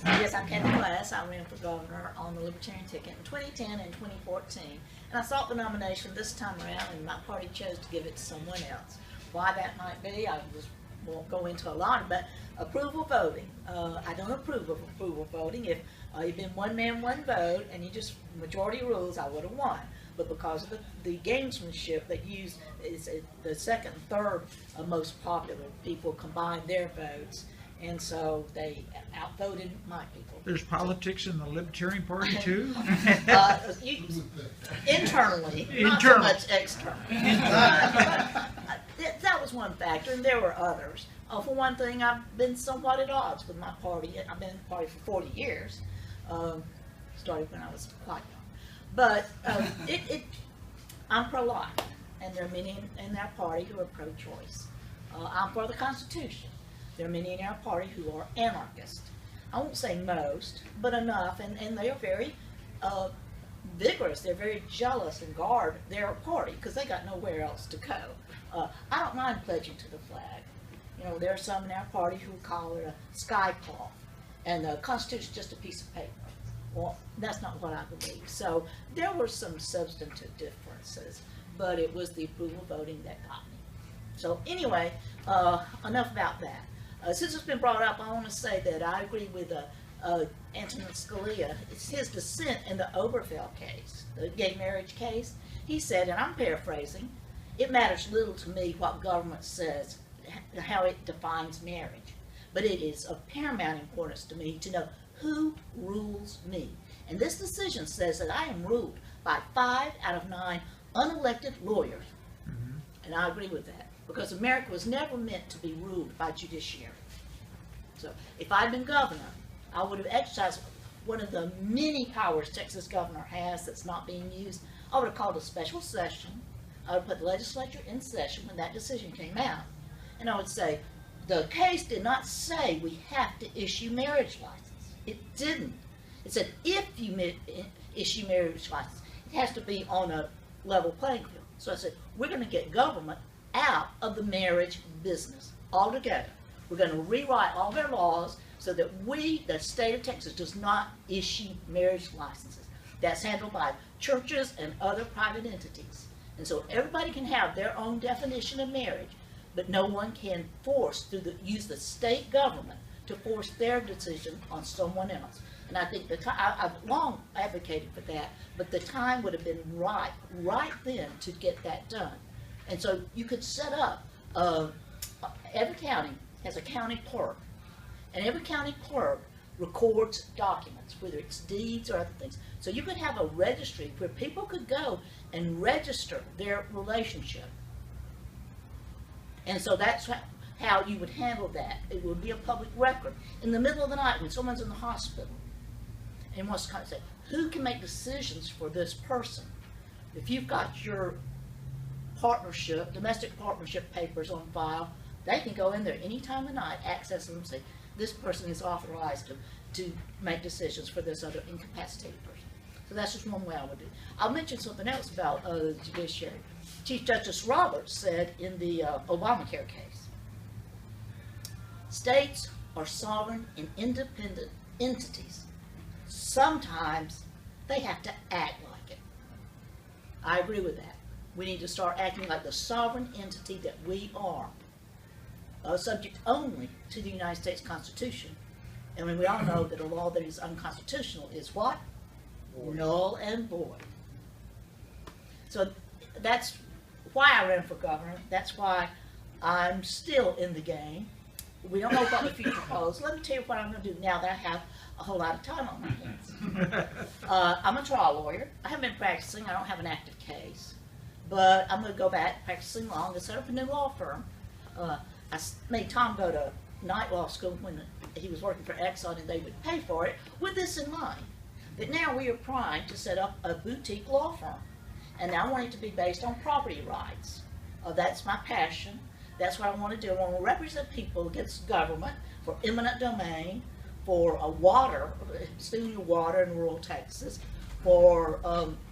Yes, I'm Kathie. I ran for governor on the Libertarian ticket in 2010 and 2014, and I sought the nomination this time around, and my party chose to give it to someone else. Why that might be, won't go into a lot, but approval voting. I don't approve of approval voting. If you've been one man, one vote, and you just majority rules, I would have won. But because of the gamesmanship that used is the second and third most popular, people combined their votes, and so they outvoted my people. There's politics in the Libertarian Party too? Internally, not so much externally. That was one factor, and there were others. For one thing, I've been somewhat at odds with my party. I've been in the party for 40 years. Started when I was quite young. But I'm pro-life, and there are many in our party who are pro-choice. I'm for the Constitution. There are many in our party who are anarchists. I won't say most, but enough, and they are very vigorous. They're very jealous and guard their party because they got nowhere else to go. I don't mind pledging to the flag. You know, there are some in our party who call it a sky cloth, and the Constitution is just a piece of paper. Well, that's not what I believe. So there were some substantive differences, but it was the approval voting that got me. So anyway, enough about that. Since it's been brought up, I want to say that I agree with Antonin Scalia. It's his dissent in the Obergefell case, the gay marriage case. He said, and I'm paraphrasing, "It matters little to me what government says, how it defines marriage, but it is of paramount importance to me to know who rules me. And this decision says that I am ruled by 5 out of 9 unelected lawyers." Mm-hmm. And I agree with that, because America was never meant to be ruled by judiciary. So if I'd been governor, I would have exercised one of the many powers Texas governor has that's not being used. I would have called a special session. I would put the legislature in session when that decision came out. And I would say, the case did not say we have to issue marriage license. It didn't. It said if you issue marriage license, it has to be on a level playing field. So I said, we're going to get government out of the marriage business altogether. We're going to rewrite all their laws so that the state of Texas, does not issue marriage licenses. That's handled by churches and other private entities. And so everybody can have their own definition of marriage, but no one can use the state government to force their decision on someone else. And I think I've long advocated for that, but the time would have been right then to get that done. And so you could set up, every county has a county clerk, and every county clerk records documents, whether it's deeds or other things. So you could have a registry where people could go and register their relationship. And so that's how you would handle that. It would be a public record. In the middle of the night when someone's in the hospital and wants to kind of say, who can make decisions for this person? If you've got your domestic partnership papers on file, they can go in there any time of night, access them and say, this person is authorized to make decisions for this other incapacitated person. So that's just one way I would do it. I'll mention something else about the judiciary. Chief Justice Roberts said in the Obamacare case, states are sovereign and independent entities. Sometimes they have to act like it. I agree with that. We need to start acting like the sovereign entity that we are, subject only to the United States Constitution. And when we all know that a law that is unconstitutional is what? Void. Null and void. So that's why I ran for governor. That's why I'm still in the game. We don't know what the future holds. Let me tell you what I'm going to do now that I have a whole lot of time on my hands. I'm a trial lawyer. I haven't been practicing. I don't have an active case. But I'm going to go back practicing law. I'm going to set up a new law firm. I made Tom go to night law school when he was working for Exxon, and they would pay for it with this in mind, that now we are primed to set up a boutique law firm. And I want it to be based on property rights. That's my passion. That's what I want to do. I want to represent people against government for eminent domain, for water, stealing your water in rural Texas, for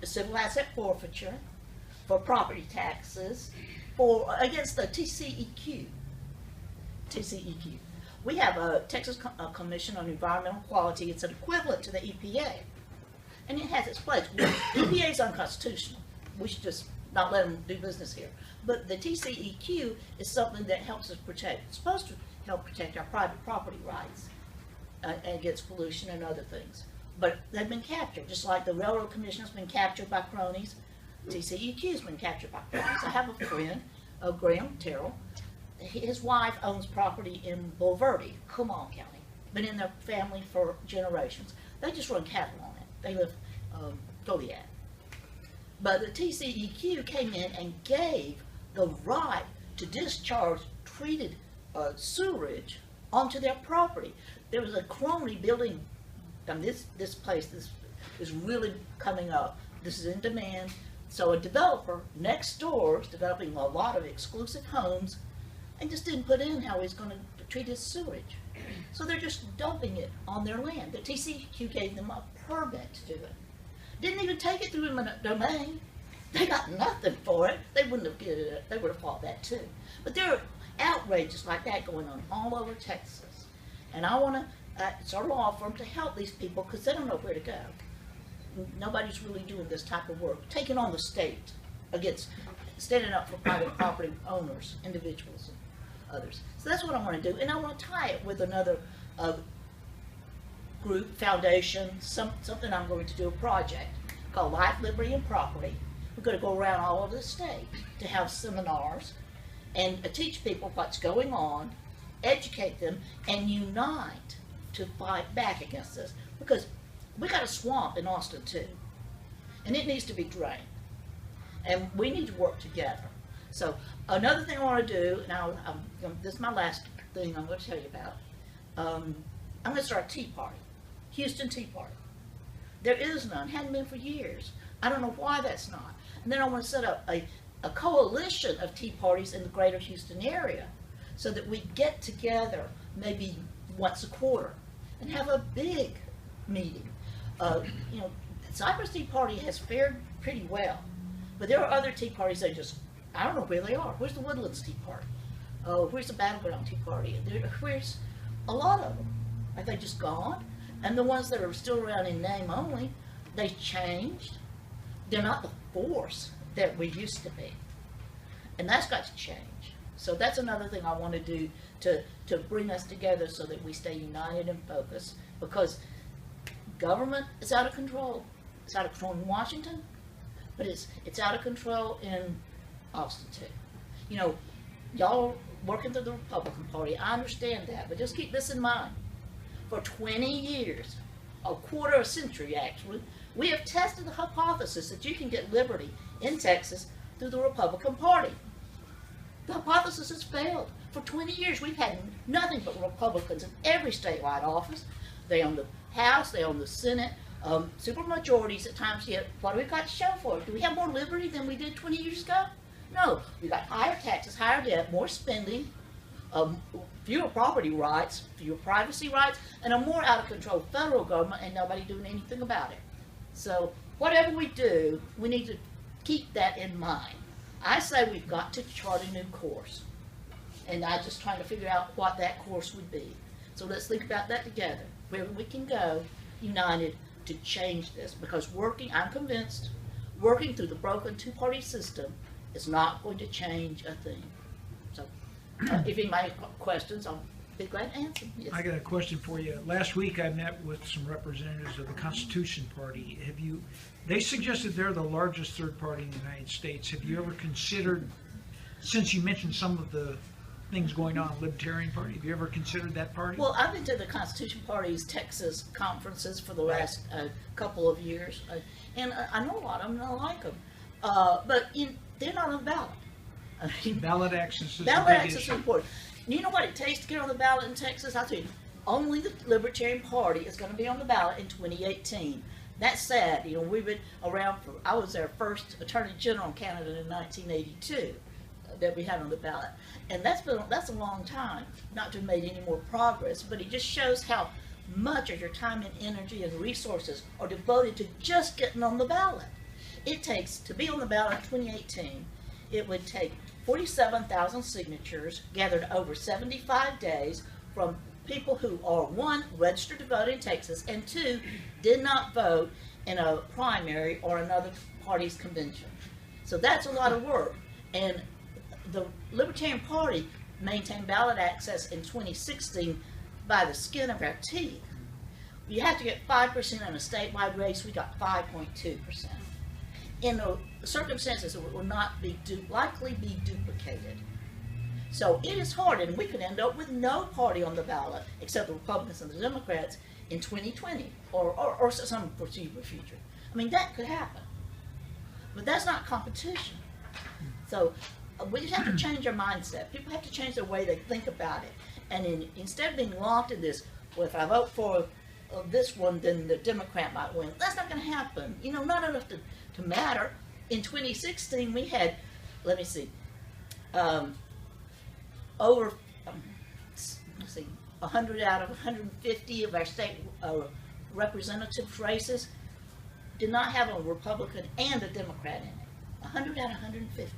civil asset forfeiture, for property taxes, against the TCEQ. We have a Texas Commission on Environmental Quality. It's an equivalent to the EPA. And it has its place. The EPA is unconstitutional. We should just not let them do business here. But the TCEQ is something that helps us protect. It's supposed to help protect our private property rights against pollution and other things. But they've been captured, just like the Railroad Commission has been captured by cronies. TCEQ has been captured by cronies. I have a friend, Graham Terrell. His wife owns property in Bulverde, Comal County. Been in their family for generations. They just run cattle on it. They live Goliad. But the TCEQ came in and gave the right to discharge treated sewerage onto their property. There was a crony building. This place is really coming up. This is in demand. So a developer next door is developing a lot of exclusive homes and just didn't put in how he's going to treat his sewage. So they're just dumping it on their land. The TCEQ gave them a permit to do it. Didn't even take it through eminent domain. They got nothing for it. They wouldn't have given it. They would have fought that too. But there are outrages like that going on all over Texas. And I want to start a law firm to help these people because they don't know where to go. Nobody's really doing this type of work, taking on the state against standing up for private property owners, individuals, and others. So that's what I want to do, and I want to tie it with another group, foundation, something I'm going to do, a project called Life, Liberty, and Property. We're going to go around all over the state to have seminars and teach people what's going on, educate them, and unite to fight back against this. Because we got a swamp in Austin too, and it needs to be drained, and we need to work together. So another thing I want to do, now this is my last thing I'm going to tell you about. I'm going to start a tea party, Houston Tea Party. There is none, hadn't been for years. I don't know why that's not. And then I want to set up a coalition of tea parties in the greater Houston area so that we get together maybe once a quarter and have a big meeting. You know, the Cypress Tea Party has fared pretty well, but there are other tea parties that just, I don't know where they are. Where's the Woodlands Tea Party? Where's the Battleground Tea Party? Where's a lot of them? Are they just gone? And the ones that are still around in name only, they changed. They're not the force that we used to be. And that's got to change. So that's another thing I want to do to bring us together so that we stay united and focused, because government is out of control. It's out of control in Washington, but it's out of control in Austin too. You know, y'all working through the Republican Party, I understand that, but just keep this in mind. For 20 years, a quarter of a century actually, we have tested the hypothesis that you can get liberty in Texas through the Republican Party. The hypothesis has failed. For 20 years, we've had nothing but Republicans in every statewide office. They own the House, they own the Senate, super majorities at times. Yet, what do we got to show for it? Do we have more liberty than we did 20 years ago? No. We got higher taxes, higher debt, more spending, fewer property rights, fewer privacy rights, and a more out of control federal government, and nobody doing anything about it. So whatever we do, we need to keep that in mind. I say we've got to chart a new course, and I'm just trying to figure out what that course would be. So let's think about that together, where we can go united to change this, because I'm convinced, working through the broken two-party system is not going to change a thing. So if anybody has questions, I'll be glad to answer. Yes. I got a question for you. Last week I met with some representatives of the Constitution Party. They suggested they're the largest third party in the United States. Have you ever considered, since you mentioned some of the things going on in the Libertarian Party, have you ever considered that party? Well, I've been to the Constitution Party's Texas conferences for the last couple of years, and I know a lot of them, and I like them. But they're not on the ballot. I mean, ballot access is ballot access is important. You know what it takes to get on the ballot in Texas? I'll tell you, only the Libertarian Party is going to be on the ballot in 2018. That's sad. You know, we've been around I was their first Attorney General in Canada in 1982 that we had on the ballot. And that's a long time not to have made any more progress, but it just shows how much of your time and energy and resources are devoted to just getting on the ballot. It takes, to be on the ballot in 2018, it would take 47,000 signatures gathered over 75 days, from people who are, one, registered to vote in Texas, and two, did not vote in a primary or another party's convention. So that's a lot of work. And the Libertarian Party maintained ballot access in 2016 by the skin of our teeth. You have to get 5% in a statewide race. We got 5.2%. In the circumstances that will not be likely be duplicated. So it is hard, and we could end up with no party on the ballot except the Republicans and the Democrats in 2020 or some foreseeable future. I mean, that could happen. But that's not competition. So we just have to change our mindset. People have to change the way they think about it. And instead of being locked in this, well, if I vote for this one, then the Democrat might win. That's not going to happen. You know, not enough to matter. In 2016, we had, let me see, over, let's see, 100 out of 150 of our state representative races did not have a Republican and a Democrat in it. 100 out of 150.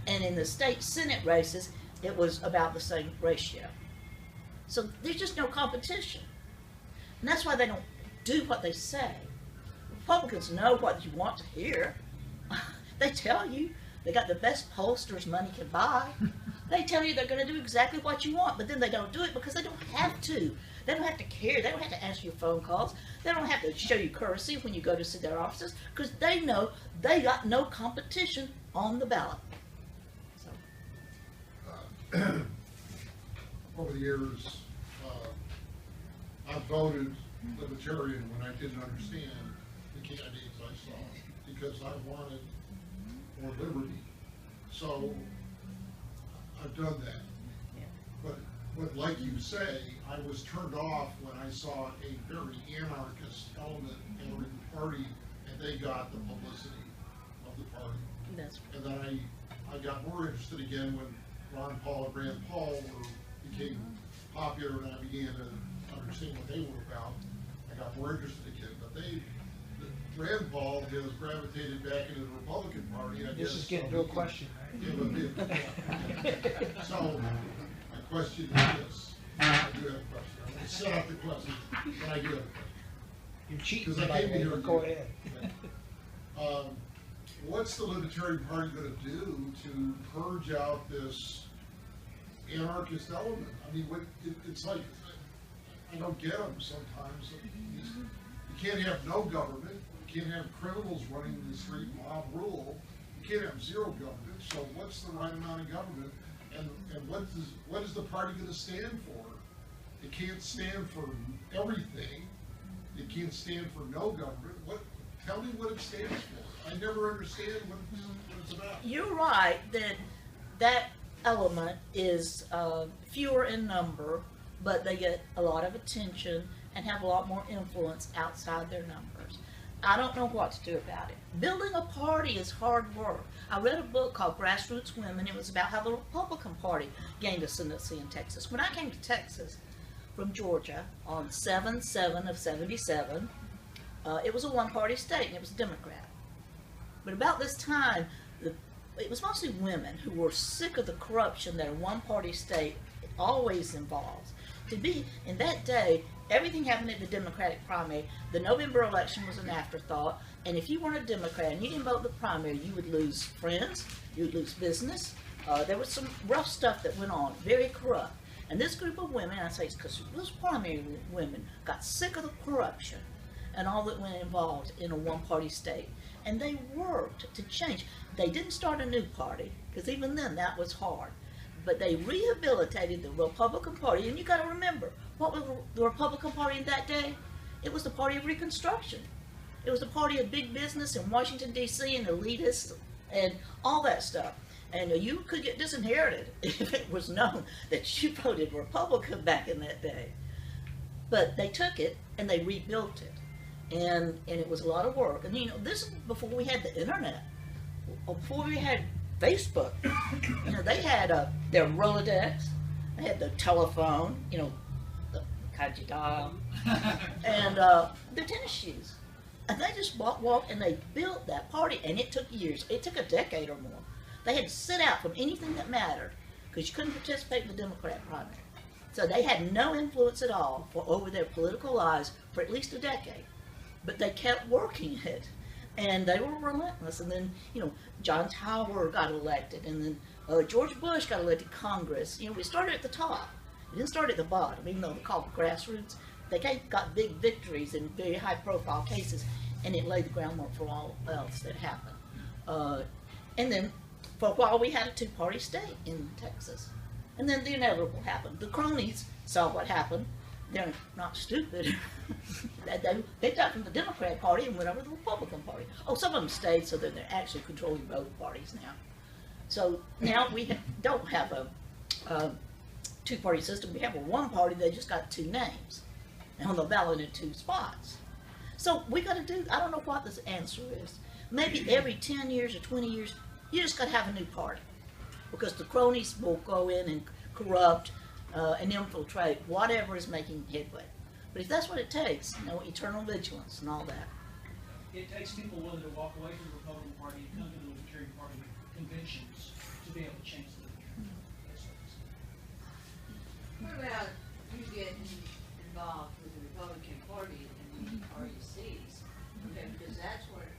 And in the state Senate races, it was about the same ratio. So there's just no competition. And that's why they don't do what they say. Republicans know what you want to hear. They tell you. They got the best pollsters money can buy. They tell you they're going to do exactly what you want, but then they don't do it because they don't have to. They don't have to care. They don't have to answer your phone calls. They don't have to show you courtesy when you go to see their offices because they know they got no competition on the ballot. So. Over the years, I voted Libertarian when I didn't understand the candidates I saw because I wanted more liberty. So I've done that. Yeah. But like you say, I was turned off when I saw a very anarchist element in the party, and they got the publicity of the party. That's right. And then I got more interested again when Ron Paul and Rand Paul became popular, and I began to understand what they were about. I got more interested again, but Rand Paul has gravitated back into the Republican Party. I This guess is getting to a question, right? So my question is this. I do have a question. I'm going to set up the question, but I do have a question. You're cheating, Because I came here. go ahead. What's the Libertarian Party going to do to purge out this anarchist element? I mean, it's like, I don't get them sometimes. You can't have no government. You can't have criminals running the street, mob rule. You can't have zero government. So what's the right amount of government? And what is the party going to stand for? It can't stand for everything. It can't stand for no government. Tell me what it stands for. I never understand what it's about. You're right that element is fewer in number, but they get a lot of attention and have a lot more influence outside their numbers. I don't know what to do about it. Building a party is hard work. I read a book called Grassroots Women. It was about how the Republican Party gained ascendancy in Texas. When I came to Texas from Georgia on 7/7 of 77, it was a one-party state and it was Democrat. But about this time, it was mostly women who were sick of the corruption that a one-party state always involves. To be, in that day, everything happened at the Democratic primary. The November election was an afterthought, and if you weren't a Democrat and you didn't vote the primary, you would lose friends, you would lose business. There was some rough stuff that went on, very corrupt. And this group of women, I say it's because those primary women got sick of the corruption and all that went involved in a one-party state. And they worked to change. They didn't start a new party, because even then that was hard. But they rehabilitated the Republican Party. And you got to remember, what was the Republican Party in that day? It was the party of Reconstruction. It was the party of big business in Washington, D.C. and elitists and all that stuff. And you could get disinherited if it was known that you voted Republican back in that day. But they took it and they rebuilt it. And it was a lot of work. And you know, this is before we had the internet, before we had Facebook. You know, they had their Rolodex, they had the telephone, you know, the kaiji dial, and their tennis shoes. And they just walked and they built that party, and it took years. It took a decade or more. They had to sit out from anything that mattered because you couldn't participate in the Democrat primary. So they had no influence at all over their political lives for at least a decade. But they kept working it. And they were relentless. And then, John Tower got elected. And then George Bush got elected to Congress. We started at the top. We didn't start at the bottom, even though they called it grassroots. They got big victories in very high-profile cases, and it laid the groundwork for all else that happened. And then, for a while, we had a two-party state in Texas. And then the inevitable happened. The cronies saw what happened. They're not stupid. They picked up from the Democrat Party and went over to the Republican Party. Oh, some of them stayed, so that they're actually controlling both parties now. So now we don't have a two-party system. We have a one party. They just got two names on the ballot in two spots. So we got to do, I don't know what this answer is. Maybe every 10 years or 20 years, you just got to have a new party. Because the cronies will go in and corrupt and infiltrate whatever is making headway. But if that's what it takes, eternal vigilance and all that. It takes people willing to walk away from the Republican Party and come to the Libertarian Party conventions to be able to change the What about you getting involved with the Republican Party and the RECs? Okay, because that's what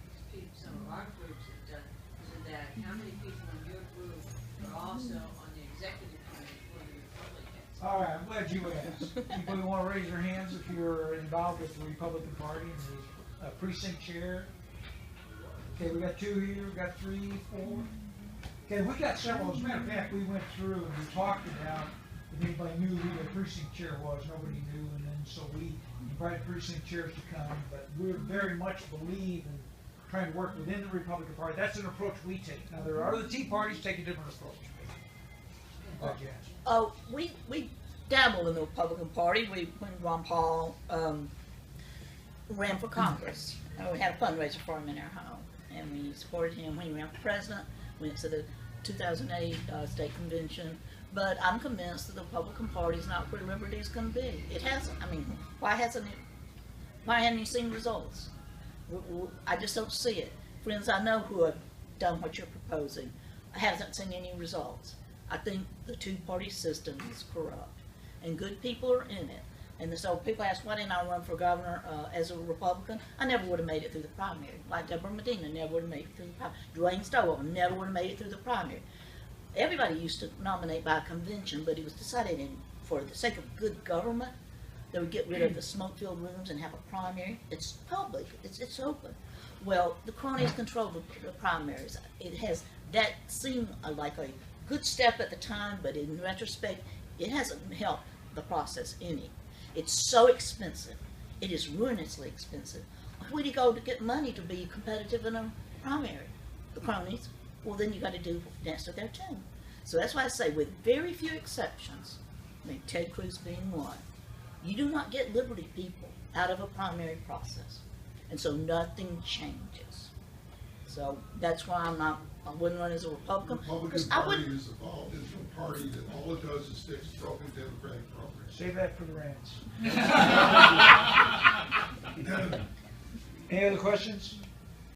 some of our groups have done, is that how many people in your group are also on the executive committee for the Republicans? All right, I'm glad you asked. People who want to raise their hands if you're involved with the Republican Party and the precinct chair. Okay, we got 2 here, we got 3, 4. Okay, we got several. As a matter of fact, we went through and we talked about if anybody knew who the precinct chair was. Nobody knew, and then so we invited precinct chairs to come. But we very much believe in trying to work within the Republican Party. That's an approach we take. Now there are other Tea parties take a different approach. Oh, we dabble in the Republican Party. When Ron Paul ran for Congress, we had a fundraiser for him in our home, and we supported him when he ran for president. Went to the 2008 state convention. But I'm convinced that the Republican Party is not where liberty is going to be. It hasn't. I mean, why haven't you seen results? I just don't see it. Friends I know who have done what you're proposing, I haven't seen any results. I think the two-party system is corrupt, and good people are in it. And so people ask, why didn't I run for governor as a Republican? I never would have made it through the primary. Like Deborah Medina never would have made it through the primary. Dwayne Stowell never would have made it through the primary. Everybody used to nominate by a convention, but it was decided for the sake of good government, they would get rid of the smoke-filled rooms and have a primary. It's public. It's open. Well, the cronies control the primaries. That seemed like a good step at the time, but in retrospect, it hasn't helped the process any. It's so expensive. It is ruinously expensive. Where do you go to get money to be competitive in a primary? The cronies. Well, then you got to dance to their tune. So that's why I say, with very few exceptions, I mean, Ted Cruz being one, you do not get liberty people out of a primary process. And so nothing changes. So that's why I wouldn't run as a Republican. The Republican Party has evolved into a party that all it does is fix broken Democratic programs. Save that for the rants. Any other questions?